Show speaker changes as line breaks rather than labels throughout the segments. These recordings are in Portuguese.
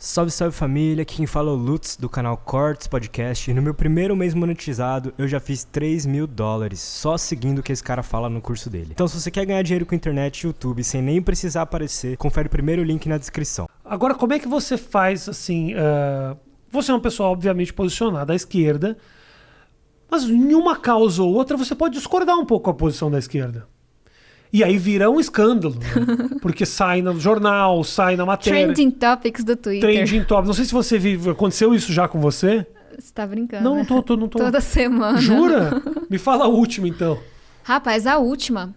Salve, salve família, aqui quem fala é o Lutz do canal Cortes Podcast e no meu primeiro mês monetizado eu já fiz $3.000 só seguindo o que esse cara fala no curso dele. Então se você quer ganhar dinheiro com internet e YouTube sem nem precisar aparecer, confere o primeiro link na descrição.
Agora, como é que você faz assim? Você é uma pessoa obviamente posicionada à esquerda, mas em uma causa ou outra você pode discordar um pouco com a posição da esquerda. E aí vira um escândalo, né? Porque sai no jornal, sai na matéria.
Trending Topics do Twitter.
Trending Topics. Não sei se você viu, aconteceu isso já com você?
Você tá brincando,
Não,
né?
não tô.
Toda semana.
Jura? Me fala a última, então.
Rapaz, a última.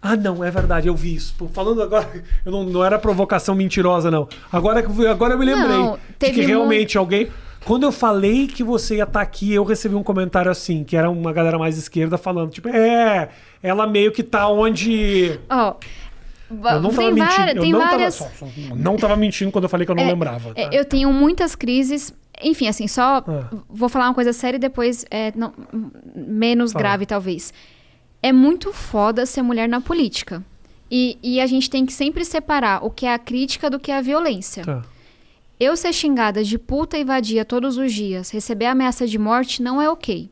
Ah, não, é verdade, eu vi isso. Falando agora, eu não era provocação mentirosa, não. Agora eu me lembrei
Não,
de que realmente alguém... Quando eu falei que você ia estar aqui, eu recebi um comentário assim, que era uma galera mais esquerda falando, tipo, ela meio que tá onde...
Ó,
eu não tava mentindo.
Tem várias...
não tava mentindo quando eu falei que eu não lembrava. Tá?
Eu tenho muitas crises... Enfim, assim, vou falar uma coisa séria e depois menos grave, talvez. É muito foda ser mulher na política. E a gente tem que sempre separar o que é a crítica do que é a violência.
Tá.
Eu ser xingada de puta e vadia todos os dias, receber ameaça de morte, não é ok.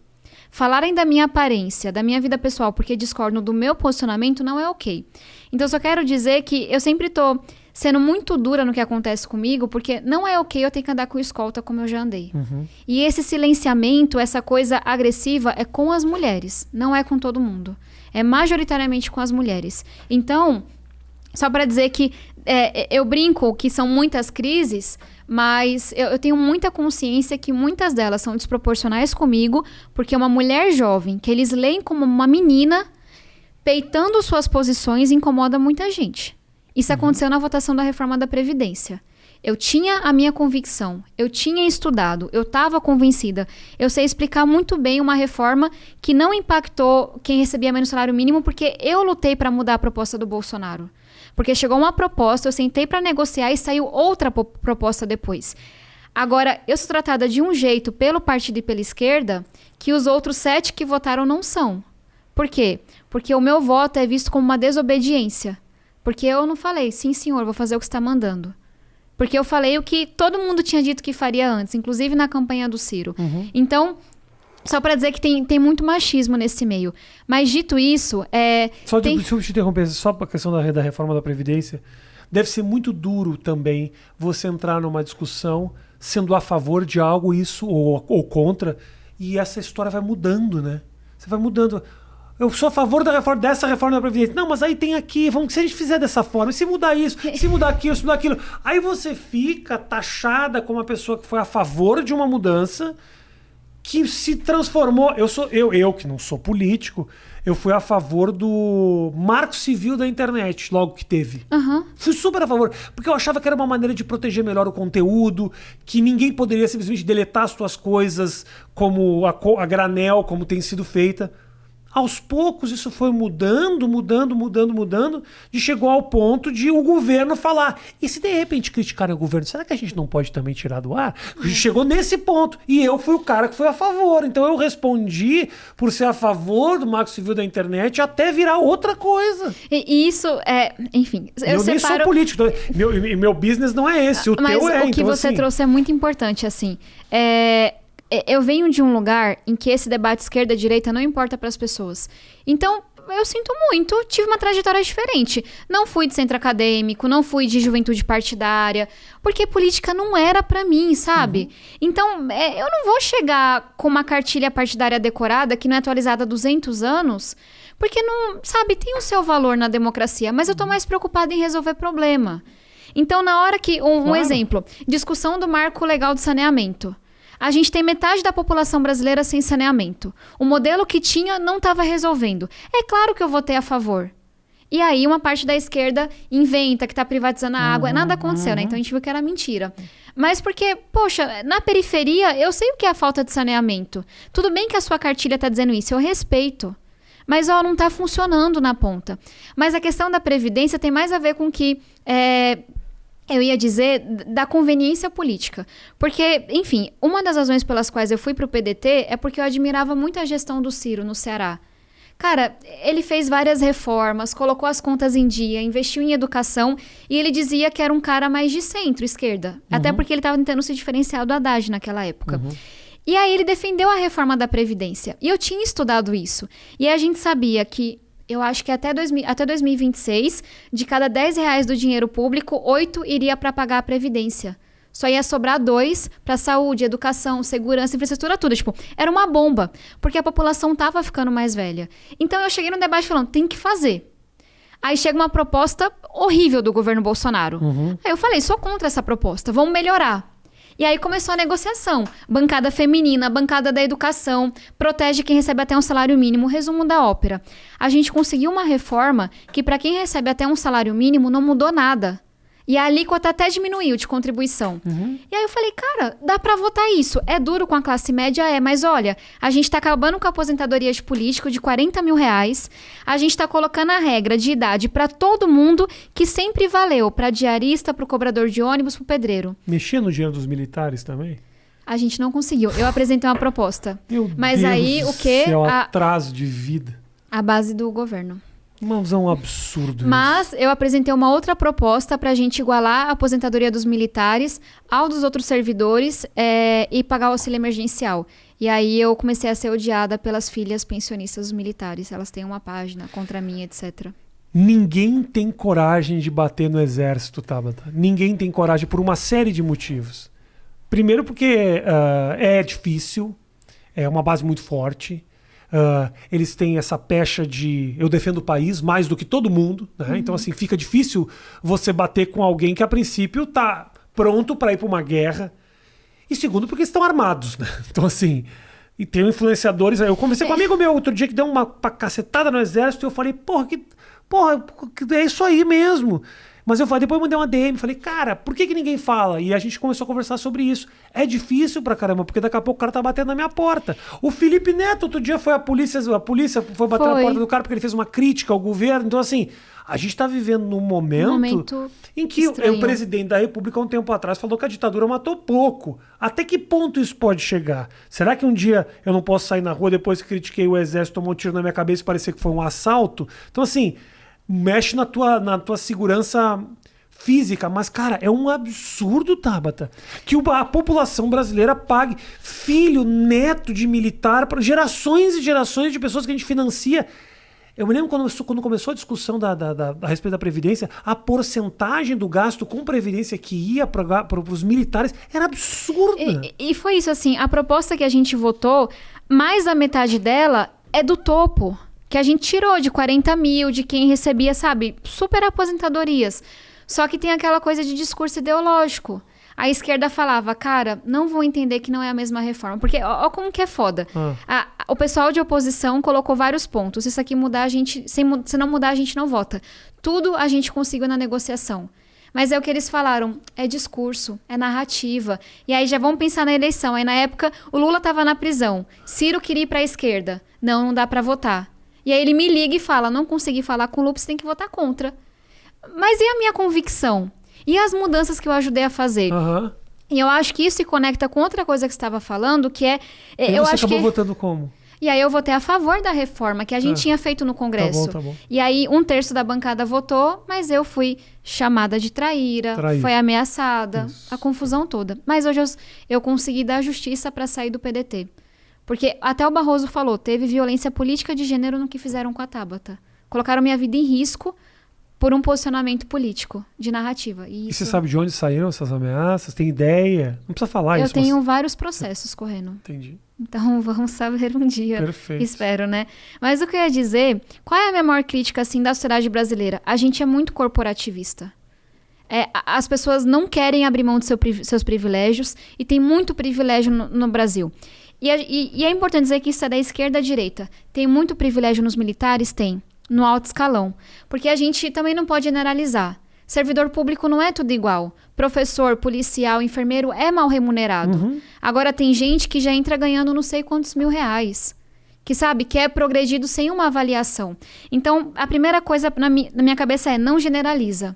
Falarem da minha aparência, da minha vida pessoal, porque discordam do meu posicionamento, não é ok. Então, só quero dizer que eu sempre tô sendo muito dura no que acontece comigo, porque não é ok eu ter que andar com escolta como eu já andei.
Uhum.
E esse silenciamento, essa coisa agressiva, é com as mulheres, não é com todo mundo. É majoritariamente com as mulheres. Então, só para dizer que eu brinco que são muitas crises, mas eu tenho muita consciência que muitas delas são desproporcionais comigo, porque uma mulher jovem, que eles leem como uma menina, peitando suas posições, incomoda muita gente. Isso aconteceu na votação da reforma da Previdência. Eu tinha a minha convicção, eu tinha estudado, eu estava convencida. Eu sei explicar muito bem uma reforma que não impactou quem recebia menos salário mínimo, porque eu lutei para mudar a proposta do Bolsonaro. Porque chegou uma proposta, eu sentei para negociar e saiu outra proposta depois. Agora, eu sou tratada de um jeito pelo partido e pela esquerda que os outros 7 que votaram não são. Por quê? Porque o meu voto é visto como uma desobediência. Porque eu não falei, sim senhor, vou fazer o que você está mandando. Porque eu falei o que todo mundo tinha dito que faria antes, inclusive na campanha do Ciro.
Uhum.
Então, só para dizer que tem muito machismo nesse meio. Mas dito isso,
Deixa eu te interromper, só para a questão da reforma da Previdência. Deve ser muito duro também você entrar numa discussão sendo a favor de algo, isso, ou contra, e essa história vai mudando, né? Você vai mudando. Eu sou a favor dessa reforma da Previdência. Não, mas aí tem aqui, se a gente fizer dessa forma, se mudar isso, se mudar aquilo, se mudar aquilo. Aí você fica taxada como uma pessoa que foi a favor de uma mudança que se transformou. Eu que não sou político, eu fui a favor do marco civil da internet, logo que teve.
Uhum.
Fui super a favor, porque eu achava que era uma maneira de proteger melhor o conteúdo, que ninguém poderia simplesmente deletar as suas coisas como a granel, como tem sido feita. Aos poucos isso foi mudando, de chegou ao ponto de o governo falar. E se de repente criticarem o governo, será que a gente não pode também tirar do ar? Chegou nesse ponto. E eu fui o cara que foi a favor. Então eu respondi por ser a favor do marco civil da internet até virar outra coisa.
E isso enfim,
eu nem sou político. Meu business não é esse, o
mas
teu é.
O que
então,
você
assim,
trouxe é muito importante, assim. Eu venho de um lugar em que esse debate esquerda-direita não importa para as pessoas. Então, eu sinto muito, tive uma trajetória diferente. Não fui de centro acadêmico, não fui de juventude partidária, porque política não era para mim, sabe? Então, eu não vou chegar com uma cartilha partidária decorada que não é atualizada há 200 anos, porque não, sabe, tem o seu valor na democracia, mas eu tô mais preocupada em resolver problema. Então, na hora que... Um exemplo, discussão do marco legal do saneamento. A gente tem metade da população brasileira sem saneamento. O modelo que tinha não estava resolvendo. É claro que eu votei a favor. E aí uma parte da esquerda inventa que está privatizando a água. Nada aconteceu, né? Então a gente viu que era mentira. Mas porque, poxa, na periferia eu sei o que é a falta de saneamento. Tudo bem que a sua cartilha está dizendo isso, eu respeito. Mas não está funcionando na ponta. Mas a questão da Previdência tem mais a ver com que... eu ia dizer da conveniência política. Porque, enfim, uma das razões pelas quais eu fui para o PDT é porque eu admirava muito a gestão do Ciro no Ceará. Cara, ele fez várias reformas, colocou as contas em dia, investiu em educação e ele dizia que era um cara mais de centro-esquerda. Até porque ele estava tentando se diferenciar do Haddad naquela época. E aí ele defendeu a reforma da Previdência. E eu tinha estudado isso. E a gente sabia que, eu acho que até 2026, de cada R$10 do dinheiro público, 8 iria para pagar a Previdência. Só ia sobrar 2 para saúde, educação, segurança, infraestrutura, tudo. Tipo, era uma bomba, porque a população tava ficando mais velha. Então eu cheguei no debate falando, tem que fazer. Aí chega uma proposta horrível do governo Bolsonaro. Aí eu falei, sou contra essa proposta, vamos melhorar. E aí começou a negociação. Bancada feminina, bancada da educação, protege quem recebe até um salário mínimo. Resumo da ópera. A gente conseguiu uma reforma que para quem recebe até um salário mínimo não mudou nada. E a alíquota até diminuiu de contribuição. E aí eu falei, cara, dá pra votar isso. É duro com a classe média? É, mas olha, a gente tá acabando com a aposentadoria de político de R$40 mil. A gente tá colocando a regra de idade pra todo mundo que sempre valeu. Pra diarista, pro cobrador de ônibus, pro pedreiro.
Mexia no dinheiro dos militares também?
A gente não conseguiu. Eu apresentei uma proposta. Mas
Deus
aí
do
o quê?
Céu, atraso de vida.
A base do governo.
Mas é um absurdo
Mas eu apresentei uma outra proposta para a gente igualar a aposentadoria dos militares ao dos outros servidores e pagar o auxílio emergencial. E aí eu comecei a ser odiada pelas filhas pensionistas dos militares. Elas têm uma página contra mim, etc.
Ninguém tem coragem de bater no exército, Tabata. Ninguém tem coragem por uma série de motivos. Primeiro porque é difícil, é uma base muito forte. Eles têm essa pecha de eu defendo o país mais do que todo mundo, né? Então assim, fica difícil você bater com alguém que a princípio tá pronto para ir para uma guerra. E segundo, porque estão armados, né? Então assim, e tem influenciadores. Eu conversei com um amigo meu outro dia que deu uma cacetada no exército e eu falei, porra, é isso aí mesmo. Mas eu falei, depois eu mandei uma DM, falei, cara, por que ninguém fala? E a gente começou a conversar sobre isso. É difícil pra caramba, porque daqui a pouco o cara tá batendo na minha porta. O Felipe Neto, outro dia foi a polícia foi bater na porta do cara porque ele fez uma crítica ao governo. Então assim, a gente tá vivendo num momento em que o presidente da República, um tempo atrás, falou que a ditadura matou pouco. Até que ponto isso pode chegar? Será que um dia eu não posso sair na rua depois que critiquei o exército, tomou um tiro na minha cabeça e parecia que foi um assalto? Então assim, mexe na tua segurança física. Mas, cara, é um absurdo, Tabata, que a população brasileira pague filho, neto de militar, para gerações e gerações de pessoas que a gente financia. Eu me lembro quando começou a discussão a respeito da Previdência, a porcentagem do gasto com Previdência que ia para os militares era absurda.
E foi isso, assim, a proposta que a gente votou, mais da metade dela é do topo. Que a gente tirou de 40 mil, de quem recebia, sabe, super aposentadorias. Só que tem aquela coisa de discurso ideológico. A esquerda falava, cara, não vou entender que não é a mesma reforma. Porque, ó como que é foda. O pessoal de oposição colocou vários pontos. Se isso aqui mudar, a gente... Se não mudar, a gente não vota. Tudo a gente conseguiu na negociação. Mas é o que eles falaram, é discurso, é narrativa. E aí já vamos pensar na eleição. Aí na época, o Lula tava na prisão. Ciro queria ir pra esquerda. Não dá pra votar. E aí ele me liga e fala, não consegui falar com o Lula, você tem que votar contra. Mas e a minha convicção? E as mudanças que eu ajudei a fazer? E eu acho que isso se conecta com outra coisa que você estava falando, que é...
E você acabou votando como?
E aí eu votei a favor da reforma que a gente tinha feito no Congresso.
Tá bom.
E aí 1/3 da bancada votou, mas eu fui chamada de traíra. Foi ameaçada, a confusão toda. Mas hoje eu consegui dar justiça para sair do PDT. Porque até o Barroso falou, teve violência política de gênero no que fizeram com a Tabata. Colocaram minha vida em risco por um posicionamento político, de narrativa. E
você sabe de onde saíram essas ameaças? Tem ideia? Não precisa falar isso.
Eu tenho vários processos correndo.
Entendi.
Então vamos saber um dia.
Perfeito.
Espero, né? Mas o que eu ia dizer, qual é a minha maior crítica assim, da sociedade brasileira? A gente é muito corporativista. As pessoas não querem abrir mão de seus privilégios e tem muito privilégio no Brasil. E é importante dizer que isso é da esquerda à direita. Tem muito privilégio nos militares? Tem. No alto escalão. Porque a gente também não pode generalizar. Servidor público não é tudo igual. Professor, policial, enfermeiro é mal remunerado. Agora tem gente que já entra ganhando não sei quantos R$1.000. Que sabe, que é progredido sem uma avaliação. Então, a primeira coisa na minha cabeça é não generaliza.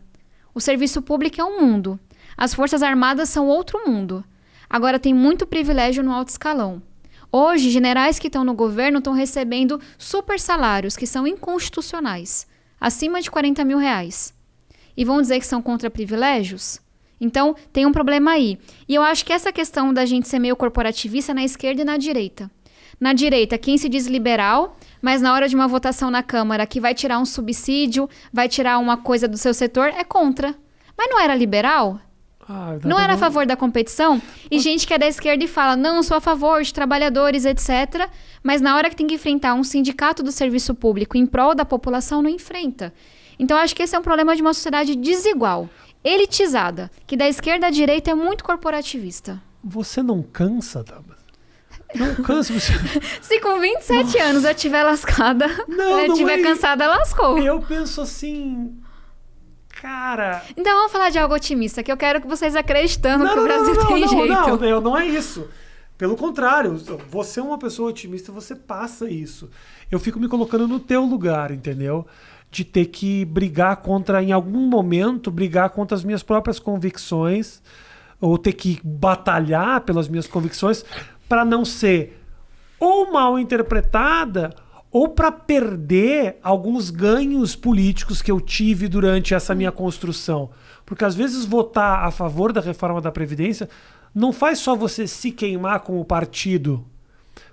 O serviço público é um mundo. As Forças Armadas são outro mundo. Agora tem muito privilégio no alto escalão. Hoje, generais que estão no governo estão recebendo super salários que são inconstitucionais, acima de 40 mil reais. E vão dizer que são contra privilégios? Então, tem um problema aí. E eu acho que essa questão da gente ser meio corporativista na esquerda e na direita. Na direita, quem se diz liberal, mas na hora de uma votação na Câmara que vai tirar um subsídio, vai tirar uma coisa do seu setor, é contra. Mas não era liberal? Não era a favor da competição? E gente que é da esquerda e fala, não, sou a favor de trabalhadores, etc. Mas na hora que tem que enfrentar um sindicato do serviço público em prol da população, não enfrenta. Então, acho que esse é um problema de uma sociedade desigual, elitizada, que da esquerda à direita é muito corporativista.
Você não cansa, Tabata? Não cansa. Você...
Se com 27 anos eu estiver lascada, eu estiver cansada, lascou.
Eu penso assim... Cara...
Então vamos falar de algo otimista, que eu quero que vocês acreditando que o Brasil tem jeito.
Não é isso. Pelo contrário, você é uma pessoa otimista, você passa isso. Eu fico me colocando no teu lugar, entendeu? De ter que brigar contra, em algum momento, brigar contra as minhas próprias convicções, ou ter que batalhar pelas minhas convicções para não ser ou mal interpretada ou para perder alguns ganhos políticos que eu tive durante essa minha construção. Porque às vezes votar a favor da reforma da Previdência não faz só você se queimar com o partido,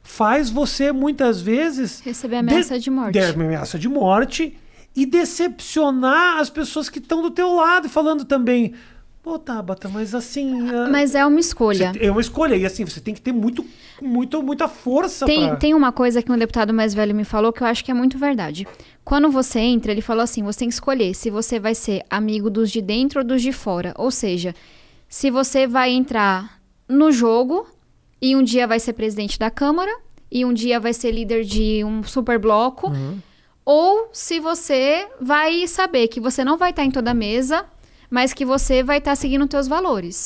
faz você muitas vezes
receber ameaça de morte.
Ameaça de morte e decepcionar as pessoas que estão do teu lado, falando também, pô, Tabata, mas assim...
Mas é uma escolha.
É uma escolha, e assim, você tem que ter muita força
Tem uma coisa que um deputado mais velho me falou que eu acho que é muito verdade. Quando você entra, ele falou assim, você tem que escolher se você vai ser amigo dos de dentro ou dos de fora. Ou seja, se você vai entrar no jogo e um dia vai ser presidente da Câmara e um dia vai ser líder de um super bloco, ou se você vai saber que você não vai estar em toda a mesa, mas que você vai estar seguindo os teus valores.